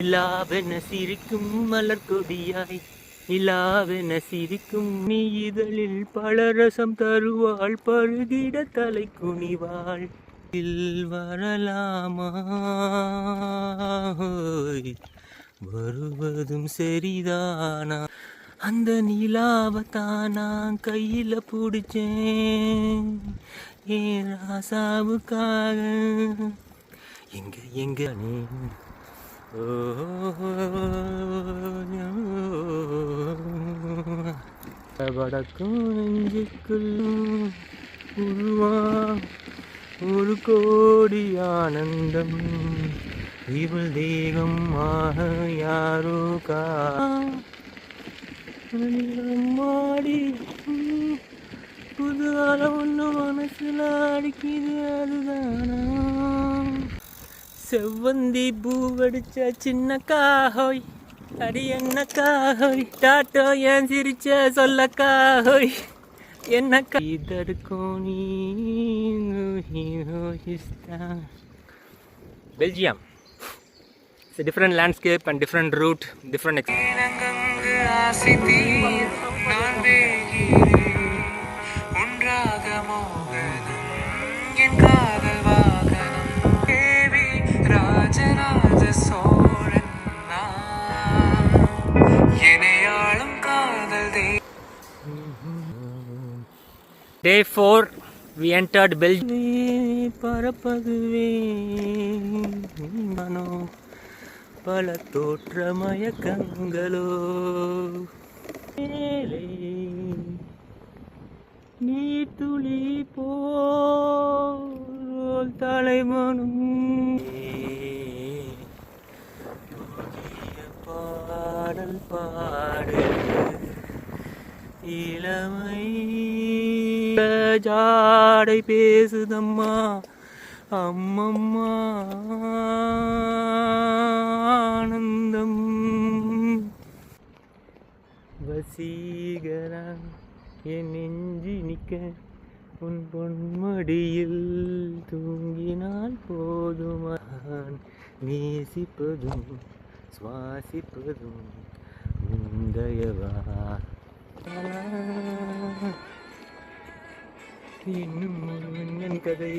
நிலாவென சிரிக்கும் மலர் கொடியாய் நிலாவென சிரிக்கும் நீ இதழில் பலரசம் தருவாள் பருகிட தலை குனிவாள் வரலாமா வருவதும் சரிதானா அந்த நிலாவத்தான் நான் கையில பிடிச்சேன் ஏன் ராசாவுக்காக எங்க எங்க வடக்கும் நெஞ்சுக்குள் உருவா ஒரு கோடி ஆனந்தம் இவள் தேகம் ஆக யாரோ மாடி புது ஒன்று மனசுல அடிக்குது அதுதானா செவ்வந்தி பூவடிச்ச சின்ன காஹோய் அடி என்ன காஹோய் டாட்டோ ஏன் சிரிச்ச சொல்ல காஹோய் என்ன இதற்கும் நீ Belgium. It's a different landscape and different route, different Day 4, we entered Belgium. பரப்பதுவே மனோ பல தோற்ற மயக்கங்களோ நீர் துளி போல் தலைமனும் பாடல் பாடு இளமை ஜாடை பேசுதம்மா அம்மம்மா ஆனந்தம் வசீகரா என் நெஞ்சி நிற்க உன் பொன்மடியில் தூங்கினால் போதுமான் நேசிப்பதும் சுவாசிப்பதும் முந்தையவா இன்னும் என் கதை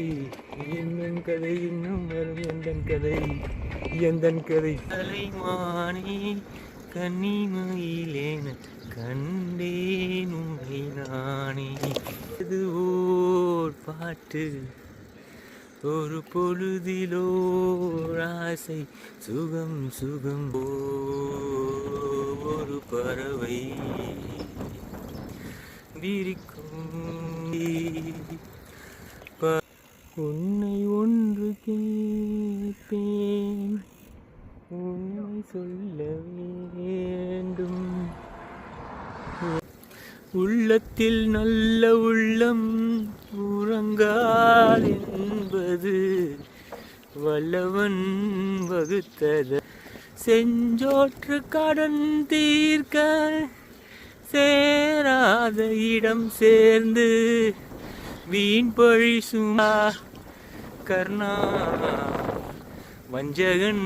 இன்னும் கதை இன்னும் வரும் எந்தன் கதை எந்தன் கதை தலைமானே கன்னிமயிலேன கண்டேன் உன்னை நானே இது ஓர் பாட்டு ஒரு பொழுதிலோர் ஆசை சுகம் சுகம் ஒரு பறவை உன்னை ஒன்று கேட்பேன் உன்னை சொல்ல வேண்டும் உள்ளத்தில் நல்ல உள்ளம் உறங்காது என்பது வல்லவன் வகுத்தது செஞ்சோற்று கடன் தீர்க்க சேராத இடம் சேர்ந்து வீண் பழி சுமா கர்ணா வஞ்சகன்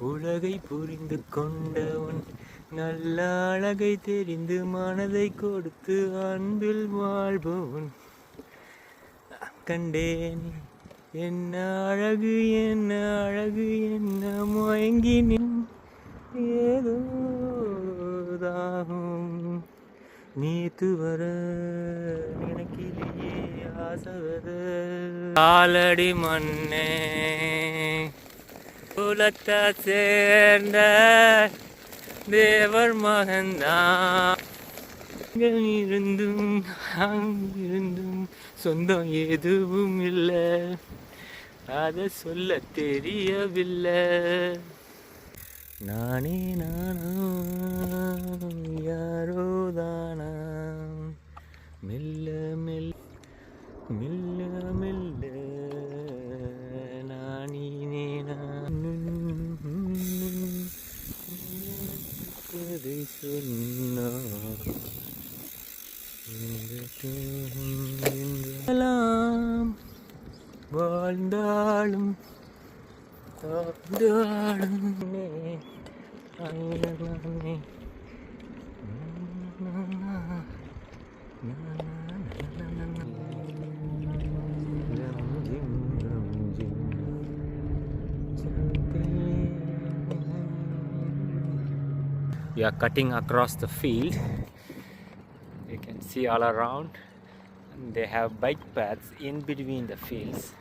உலகை புரிந்து கொண்டவன் நல்ல அழகை தெரிந்து மனதை கொடுத்து அன்பில் வாழ்பவன் கண்டேன் என்ன அழகு என்ன அழகு என்ன மயங்கினின் ஏதோதாகும் நீத்து வர எனக்கிலேயே ஆசவர காலடி மண்ணே குலத்தை சேர்ந்த தேவர் மகன்தான் இருந்தும் அங்கிருந்தும் சொந்தம் எதுவும் இல்லை அதை சொல்ல தெரியவில்லை நானே நானோ யாரோ தானா மெல்ல மெல்ல மெல்ல மெல்ல நானே நான் கதை சொன்னாம் வாழ்ந்தாலும் We are cutting across the field. You can see all around. They have bike paths in between the fields.